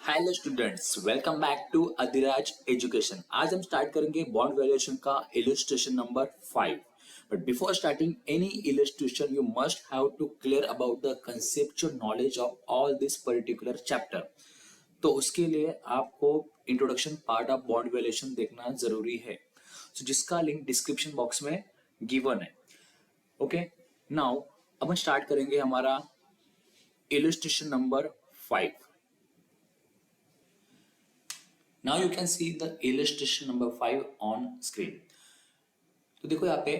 Hello students, welcome back to Adhiraj education. आज हम start करेंगे बॉन्ड वैल्यूएशन का illustration number 5। But before starting any illustration you must have to clear about the conceptual knowledge of all this particular chapter. तो उसके लिए आपको introduction part of bond valuation देखना जरूरी है, जिसका लिंक डिस्क्रिप्शन बॉक्स में गिवन है। ओके, नाउ अब हम स्टार्ट करेंगे हमारा illustration number 5। Now you can see the illustration number 5 on screen। तो देखो यहाँ पे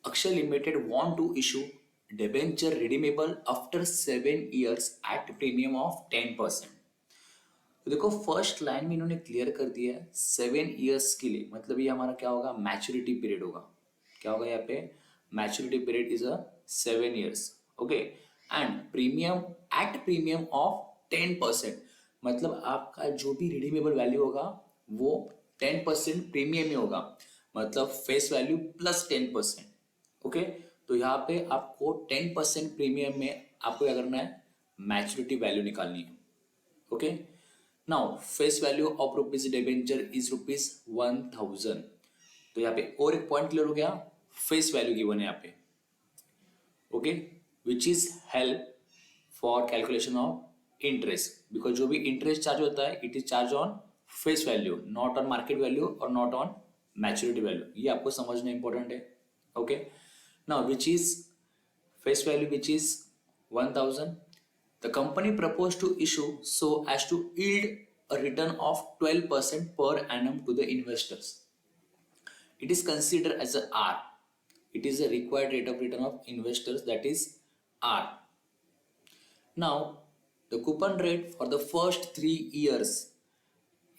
Akshay limited want to issue debenture redeemable after 7 years at premium of 10%। तो देखो फर्स्ट लाइन में इन्होंने क्लियर कर दिया है 7 years के लिए, मतलब ये हमारा क्या होगा, मैच्योरिटी पीरियड होगा। क्या होगा यहाँ पे, maturity period is a 7 years। Okay, and premium eight premium of 10%, मतलब आपका जो भी रिडीमेबल वैल्यू होगा वो 10% प्रीमियम में होगा, मतलब फेस वैल्यू प्लस 10%। ओके, तो यहाँ पे आपको 10% प्रीमियम में आपको क्या करना है, मैच्योरिटी वैल्यू निकालनी है। Okay, now face value of rupees debenture is rupees 1000। तो यहाँ पे और एक पॉइंट क्लियर हो गया, फेस वैल्यू गिवन है यहाँ पे। Okay, which is help for calculation of interest, because जो भी इंटरेस्ट चार्ज होता है it is charge on face value, not on market value और नॉट ऑन मैच्योरिटी वैल्यू। ये आपको समझना इंपॉर्टेंट है। Okay, now which is face value which is 1000, the company proposed to issue so as to yield a return of 12% per annum to the investors. It is considered as a R. It is a required rate of return of investors, that is R. Now the coupon rate for the first 3 years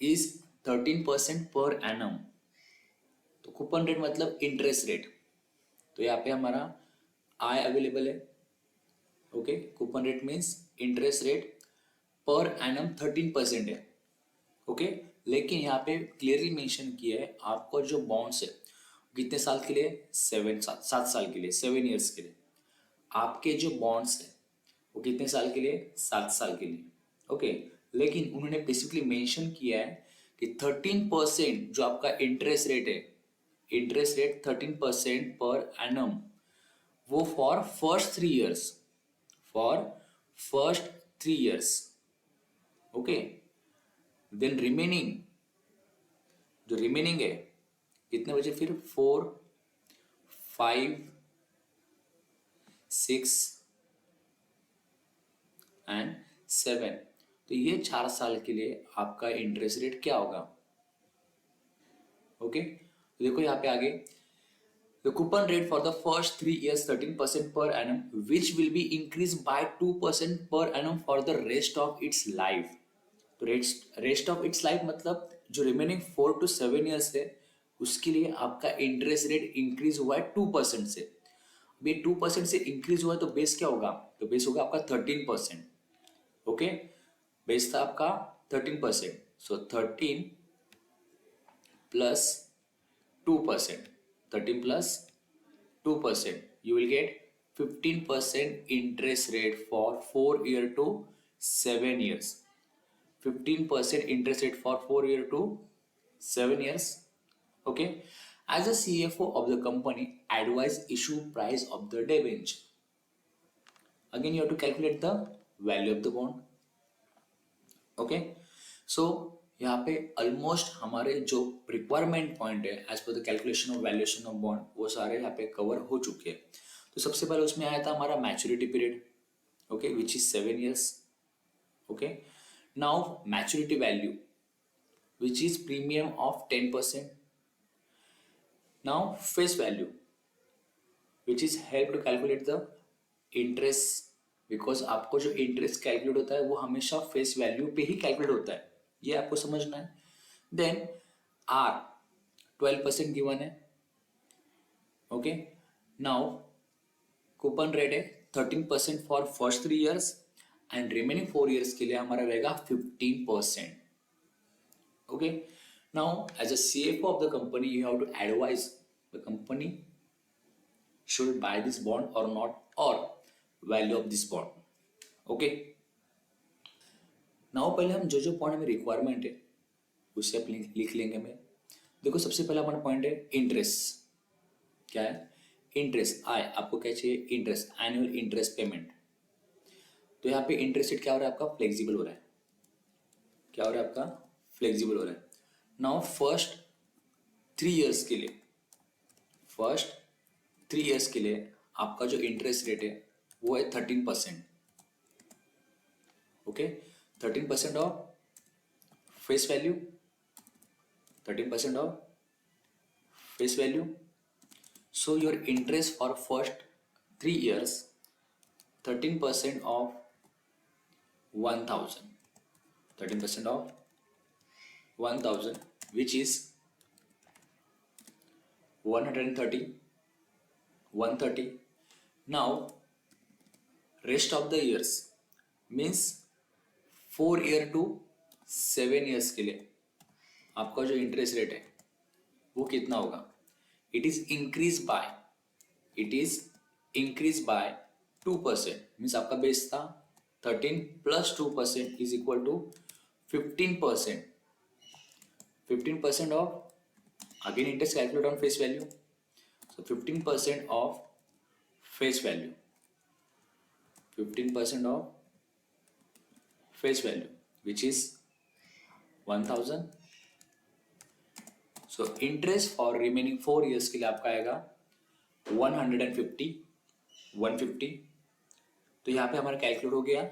is 13% per annum। तो coupon rate मतलब interest rate, तो यहाँ पे हमारा I available है। Okay, coupon rate means interest rate per annum 13% है। Okay, लेकिन यहाँ पे क्लियरली मेंशन किया है आपको जो बॉन्ड्स है कितने साल के लिए, 7 साल के लिए, 7 years के लिए। आपके जो बॉन्ड्स है वो कितने साल के लिए, 7 साल के लिए। ओके, लेकिन उन्होंने बेसिकली मेंशन किया है कि 13% जो आपका इंटरेस्ट रेट है, इंटरेस्ट रेट 13% पर एनम, वो for first 3 years, for first 3 years। Okay, then remaining, जो रिमेनिंग है कितने बचे फिर, 4, 5, 6 एंड 7। तो ये 4 साल के लिए आपका इंटरेस्ट रेट क्या होगा। ओके, तो देखो यहाँ पे आगे, the coupon rate for the first 3 years 13% per annum, which will be increased by 2% per annum for the rest of its life। तो रेस्ट ऑफ इट्स लाइफ मतलब जो रिमेनिंग 4 to 7 years है उसके लिए आपका इंटरेस्ट रेट इंक्रीज हुआ है 2% से। अब ये 2% से इंक्रीज हुआ है तो बेस क्या होगा, तो बेस होगा आपका 13%। ओके, बेस था आपका 13%, सो 13 plus 2%, 13 plus 2%, you will get 15% interest rate for 4 year to 7 years। 15% interest rate for 4 year to 7 years। Okay, as a CFO of the company, advise issue price of the debenture। Again, you have to calculate the value of the bond। Okay, so यहाँ पे almost हमारे जो requirement point है as per the calculation of valuation of bond वो सारे यहाँ पे cover हो चुके हैं। तो सबसे पहले उसमें आया था हमारा maturity period, okay, which is 7 years। Okay, now maturity value which is premium of 10%। Now face value which is help to calculate the interest, because आपको जो इंटरेस्ट कैलकुलेट होता है वो हमेशा फेस वैल्यू पे ही कैलकुलेट होता है, ये आपको समझना है। देन आर 12% गिवन है। ओके, नाउ कूपन रेट है 13% for first 3 years and remaining 4 years के लिए हमारा रहेगा 15%। Okay, now as a CFO of the company you have to advise the company should buy this bond or not, or value of this bond। okay, now पहले हम जो जो point हमें requirement है उसे आप लिख लेंगे हमें। देखो सबसे पहला हमारा पॉइंट है इंटरेस्ट। क्या है? इंटरेस्ट आय, आपको क्या चाहिए? Interest, annual interest payment. तो यहाँ पे इंटरेस्ट रेट क्या हो रहा है आपका? फ्लेक्सिबल हो रहा है। क्या हो रहा है आपका? फ्लेक्सिबल हो रहा है। नाउ फर्स्ट 3 इयर्स के लिए, फर्स्ट 3 इयर्स के लिए आपका जो इंटरेस्ट रेट है वो है 13%। Okay, 13% of face value, 13% of face value. So your interest for first 3 years, 13% of 1,000, 13% of 1,000, which is 130, 130. Now rest of the years means 4 year to 7 years के लिए आपका जो इंटरेस्ट रेट है वो कितना होगा? It is increase by, it is increase by 2%। Means आपका base था 13 plus 2% is equal to 15%। 15% of, again interest calculate on face value, so 15% of face value, 15% of face value which is 1,000। So interest for remaining 4 years के लिए आपका आएगा 150, 150। तो यहाँ पे हमारा कैलकुलेट हो गया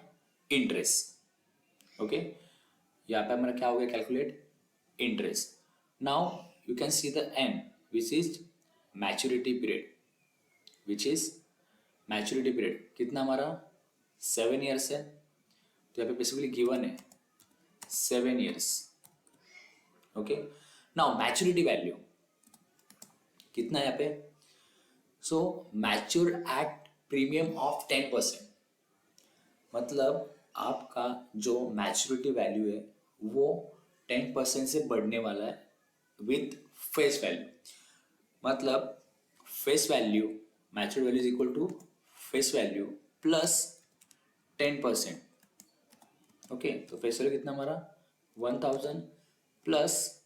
इंटरेस्ट। ओके, यहाँ पे हमारा क्या हो गया? Calculate interest. Now you can see the N which is maturity period, which is maturity period कितना हमारा? 7 इयर्स है। तो यहाँ पे बेसिकली गिवन है 7 years. Okay, now maturity value कितना है यहाँ पे? सो मैच्योर एट प्रीमियम ऑफ 10%। मतलब आपका जो मैच्योरिटी वैल्यू है वो 10% से बढ़ने वाला है विथ फेस वैल्यू। मतलब face value, mature value is equal to face value plus 10%। Okay, तो फेस वैल्यू कितना हमारा? 1,000 plus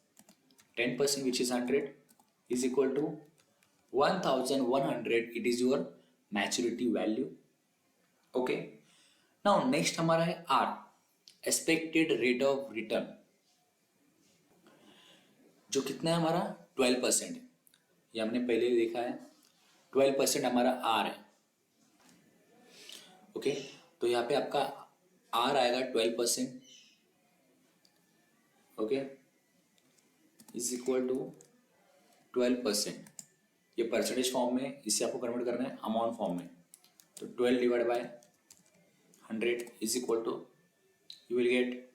10% which is 100 is equal to 1,100। It is your maturity value. Okay, now next हमारा है R, expected rate of return, जो कितना है हमारा? 12% है। ये हमने पहले ही देखा है, 12% हमारा आर है। ओके, तो यहाँ पे आपका आर आएगा 12%। Okay, is equal to 12%। ये परसेंटेज फॉर्म में, इससे आपको कन्वर्ट करना है अमाउंट फॉर्म में। तो 12 divide by 100 is equal to, you will get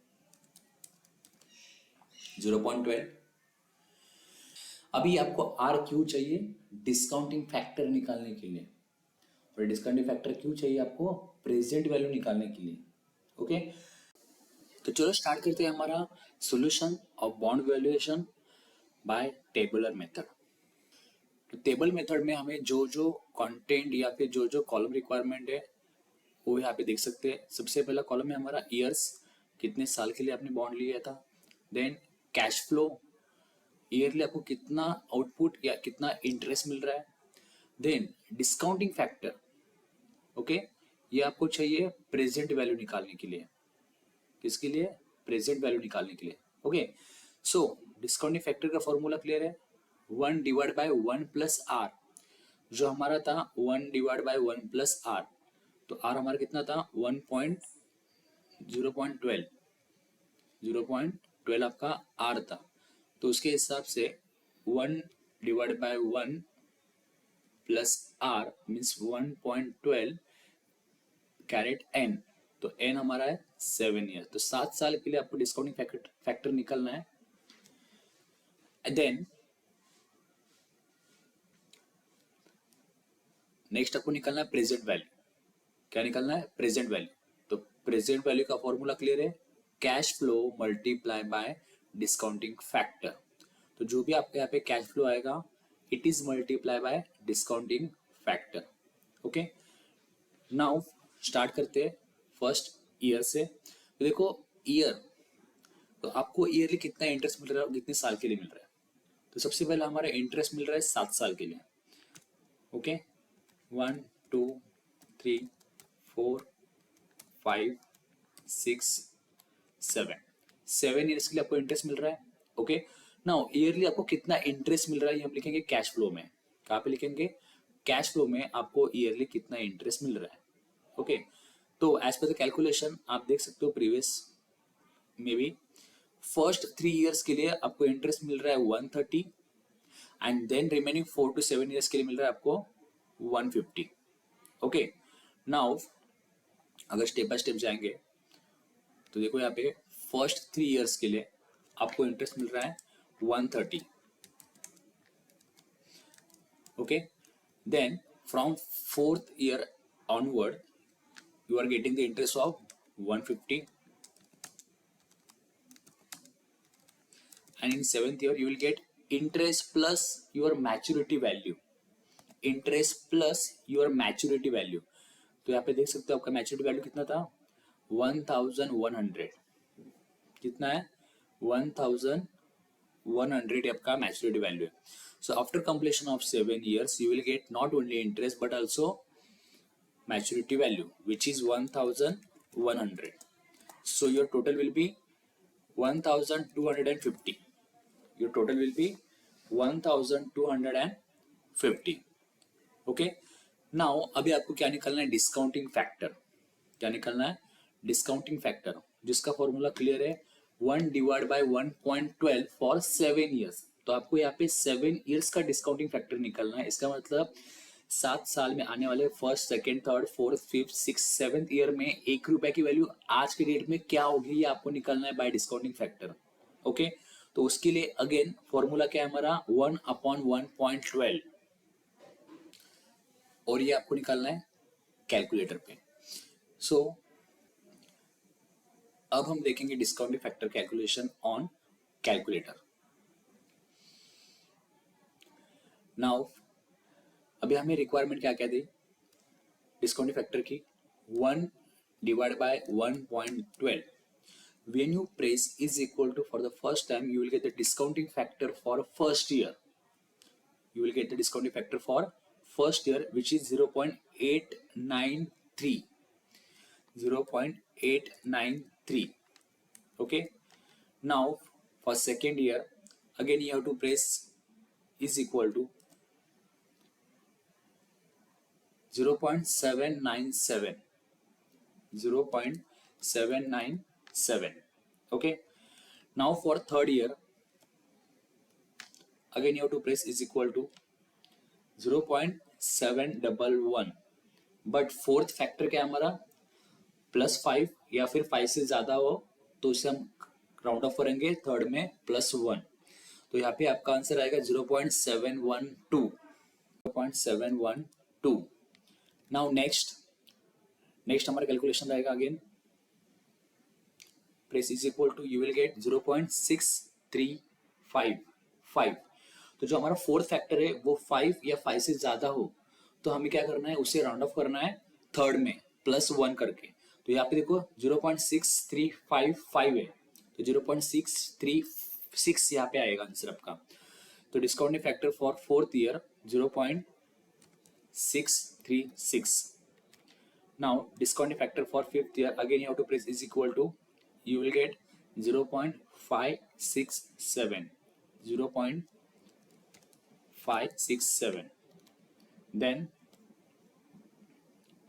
0.12। अभी आपको आर क्यों चाहिए? डिस्काउंटिंग फैक्टर निकालने के लिए। और डिस्काउंटिंग फैक्टर क्यों चाहिए आपको? प्रेजेंट वैल्यू निकालने के लिए। ओके, तो चलो स्टार्ट करते हैं हमारा solution of bond valuation by tabular method. तो टेबल मेथड में हमें जो जो कंटेंट या फिर जो जो कॉलम रिक्वायरमेंट है वो यहाँ पे देख सकते हैं। सबसे पहला कॉलम है हमारा ईयर्स, कितने साल के लिए आपने बॉन्ड लिया था। देन कैश फ्लो, ईयरली आपको कितना आउटपुट या कितना इंटरेस्ट मिल रहा है। देन डिस्काउंटिंग फैक्टर, ओके, ये आपको चाहिए प्रेजेंट वैल्यू निकालने के लिए। किसके लिए? प्रेजेंट वैल्यू निकालने के लिए। ओके, सो डिस्काउंटिंग फैक्टर का फॉर्मूला क्लियर है? 1 डिवाइड बाय 1 प्लस आर। जो हमारा था 1 डिवाइड बाय 1 प्लस आर, तो आर हमारा कितना था? 0.12, 0.12 आपका आर था। तो उसके हिसाब से 1 divide by 1 plus R means 1.12 caret N. तो एन हमारा है 7 ईयर। तो 7 साल के लिए आपको डिस्काउंटिंग फैक्टर निकलना है। देन नेक्स्ट आपको निकलना है प्रेजेंट वैल्यू। क्या निकलना है? Present value. तो प्रेजेंट वैल्यू का फॉर्मूला क्लियर है? Cash flow multiply by discounting factor. तो जो भी आपके यहाँ पे कैश फ्लो आएगा it is multiply by discounting factor. Okay, now start करते हैं फर्स्ट ईयर से। तो देखो ईयर, तो आपको ईयरली कितना इंटरेस्ट मिल रहा है और कितने साल के लिए मिल रहा है। तो सबसे पहले हमारा इंटरेस्ट मिल रहा है 7 साल के लिए। ओके, 1 2 3 4 5 6 7 7 ईयर्स के लिए आपको इंटरेस्ट मिल रहा है। ओके, नाउ ईयरली आपको कितना इंटरेस्ट मिल रहा है ये हम लिखेंगे कैश फ्लो में। कहाँ पे लिखेंगे? कैश फ्लो में आपको ईयरली कितना इंटरेस्ट मिल रहा है। ओके, तो एज पर द कैलकुलेशन आप देख सकते हो प्रीवियस में भी फर्स्ट 3 ईयर्स के लिए आपको इंटरेस्ट मिल रहा है 130 and then remaining 4 to 7 years के लिए मिल रहा है आपको 150। ओके, नाउ अगर स्टेप बाय स्टेप जाएंगे तो देखो यहाँ पे फर्स्ट 3 ईयर्स के लिए आपको इंटरेस्ट मिल रहा है 130। Okay, then from 4th year onward you are getting the interest of 150 and in 7th year you will get interest plus your maturity value, interest plus your maturity value। तो यहाँ पे देख सकते हो आपका मैच्योरिटी वैल्यू कितना था 1100। कितना है 1100 आपका मैच्योरिटी वैल्यू है। So after completion of 7 years you will get not only interest but also maturity value which is 1100। so your total will be 1250, your total will be 1250। okay, now अभी आपको क्या निकालना है? Discounting factor. क्या निकालना है? Discounting factor, जिसका formula clear है 1/1.12 फॉर 7 ईयर्स। तो आपको यहाँ पे 7 ईयर्स का डिस्काउंटिंग फैक्टर निकालना है। इसका मतलब 7 साल में आने वाले first, second, third, fourth, fifth, six, 7th year में 1 रुपए की वैल्यू आज के डेट में क्या होगी ये आपको निकालना है बाय डिस्काउंटिंग फैक्टर। ओके, तो उसके लिए अगेन फॉर्मूला क्या है हमारा 1/1.12 और ये आपको निकालना है कैलकुलेटर पे। सो अब हम देखेंगे discounting factor calculation on calculator. Now अभी हमें रिक्वायरमेंट क्या क्या दी डिस्काउंटिंग फैक्टर की 1/1.12। when you press is equal to for the first time you will get the discounting factor for first year, you will get the discounting factor for first year which is 0.893, 0.893। okay, now for second year again you have to press is equal to 0.797, 0.797। okay, now for third year again you have to press is equal to 0.711। But fourth factor क्या है हमारा +5 या फिर 5 से ज्यादा हो तो उसे हम राउंड ऑफ करेंगे थर्ड में +1। तो यहाँ पे आपका आंसर आएगा 0.712, 0.712। नाउ नेक्स्ट हमारा कैलकुलेशन रहेगा again press is equal to you will get 0.6355। तो जो हमारा फोर्थ फैक्टर है वो 5 या 5 से ज्यादा हो तो हमें क्या करना है उसे राउंड ऑफ करना है थर्ड में +1 करके। तो यहाँ पे देखो 0.6355 है तो 0.636 यहाँ पे आएगा आंसर आपका। तो discounting factor for fourth year 0.636। now discounting factor for fifth year again you have to press is equal to you will get 0.567, 0.567। then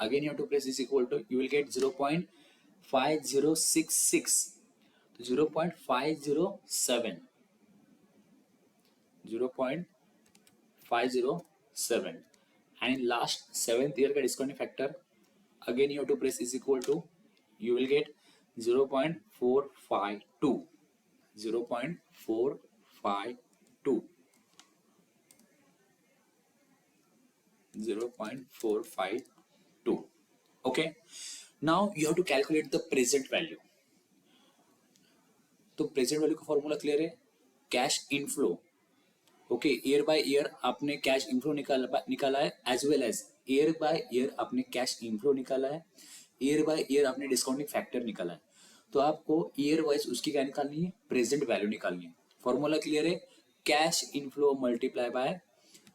again you have to press is equal to you will get 0.5066, 0.507, 0.507। and in last 7th year का discounting factor again you have to press is equal to you will get 0.452, 0.452, 0.452। okay, now you have to calculate the present value। तो present value का formula clear है cash inflow. Okay, year by year आपने cash inflow निकाला है as well as year by year आपने cash inflow निकाला है, year by year आपने डिस्काउंटिंग फैक्टर निकाला है। तो आपको ईयर वाइज उसकी क्या निकालनी है, प्रेजेंट वैल्यू निकालनी है। फॉर्मूला क्लियर है, cash inflow multiply by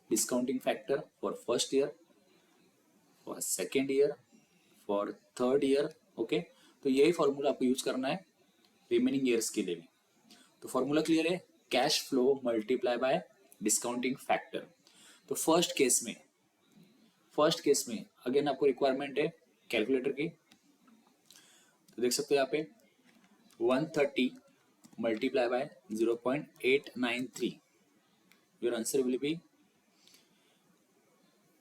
discounting factor for first year, for second year, for third year. Okay, तो यही फॉर्मूला आपको यूज करना है रिमेनिंग ईयर्स के लिए भी। तो फॉर्मूला क्लियर है, cash flow multiply by discounting factor. तो फर्स्ट केस में अगेन आपको रिक्वायरमेंट है कैलकुलेटर की। तो देख सकते हो यहाँ पे 130 multiply by 0.893, your answer will be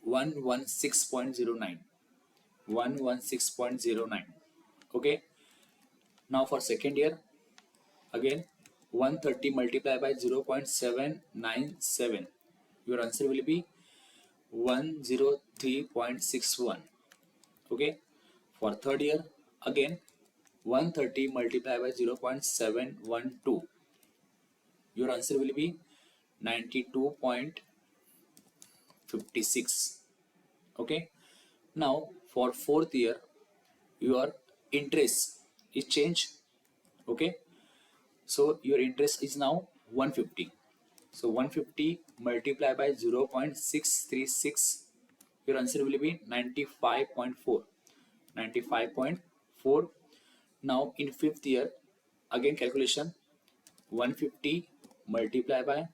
116.09, 116.09. Okay, now for second year, again 130 multiplied by 0.797, your answer will be 103.61. Okay, for third year, again 130 multiplied by 0.712, your answer will be 92.56. Okay, now for fourth year, your interest is changed. Okay, so your interest is now 150. So 150 multiplied by 0.636, your answer will be 95.4, 95.4. Now in fifth year, again calculation, 150 multiplied by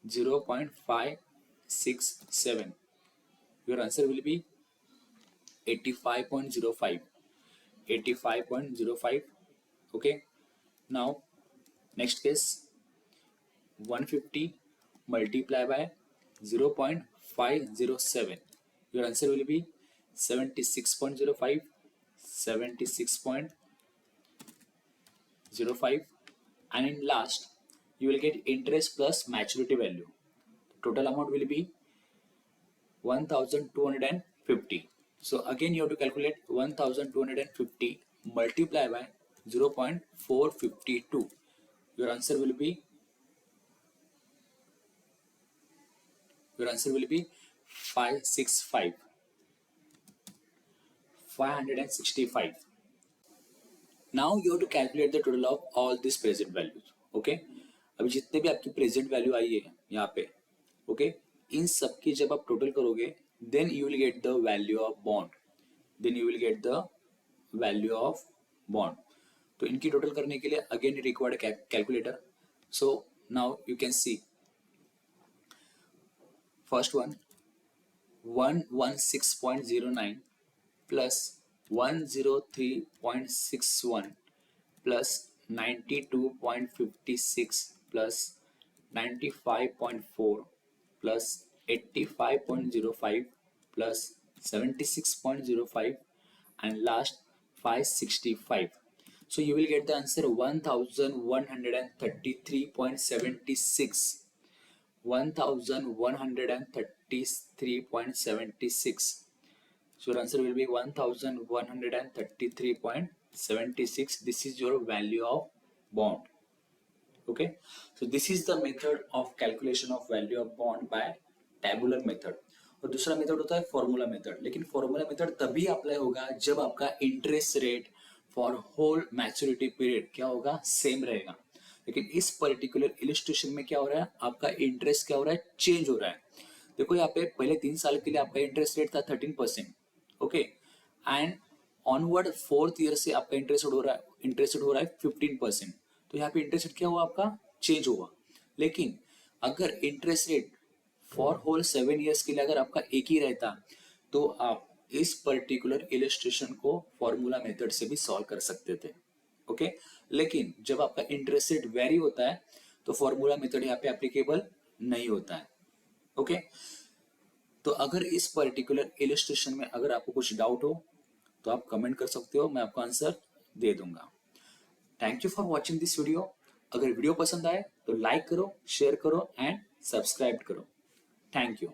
0.567, your answer will be 85.05, 85.05. Okay, now next case, 150 multiplied by 0.507, your answer will be 76.05, 76.05. And in last, you will get interest plus maturity value. Total amount will be 1250. So again you have to calculate 1250 multiplied by 0.452. Your answer will be 565, 565. Now you have to calculate the total of all these present values. Okay, अभी जितने भी आपकी present value आई है यहाँ पे, okay, इन सब की जब आप टोटल करोगे, then you will get the value of bond, then you will get the value of bond. तो इनकी टोटल करने के लिए again required calculator. So now you can see first one 116.09 plus 103.61 plus 92.56 plus 95.4 plus 85.05 plus 76.05 and last 565. So you will get the answer 1133.76, 1133.76. So your answer will be 1133.76. This is your value of bond. Okay, so this is the method of calculation of value of bond by tabular method. और दूसरा method होता है formula method. लेकिन formula method तभी apply होगा जब आपका interest rate for whole maturity period क्या होगा, सेम रहेगा। लेकिन इस पर्टिकुलर इलिस्ट्रेशन में क्या हो रहा है, आपका इंटरेस्ट क्या हो रहा है, चेंज हो रहा है। देखो यहाँ पे पहले 3 साल के लिए आपका इंटरेस्ट रेट था 13%, okay, and onward fourth year से आपका इंटरेस्ट हो रहा है 15%। तो यहाँ पे इंटरेस्ट रेट क्या हुआ, आपका चेंज हुआ। लेकिन अगर interest rate for whole 7 years के लिए अगर आपका एक ही रहता, तो आप इस पर्टिकुलर इलिस्ट्रेशन को फॉर्मूला मेथड से भी सॉल्व कर सकते थे। ओके, लेकिन जब आपका इंटरेस्ट रेट वेरी होता है तो फॉर्मूला मेथड यहाँ पे एप्लीकेबल नहीं होता है। ओके, तो अगर इस पर्टिकुलर इलिस्ट्रेशन में अगर आपको कुछ डाउट हो तो आप कमेंट कर सकते हो, मैं आपको आंसर दे दूंगा। Thank you for watching this video. अगर वीडियो पसंद आए तो लाइक करो, शेयर करो एंड सब्सक्राइब करो। Thank you.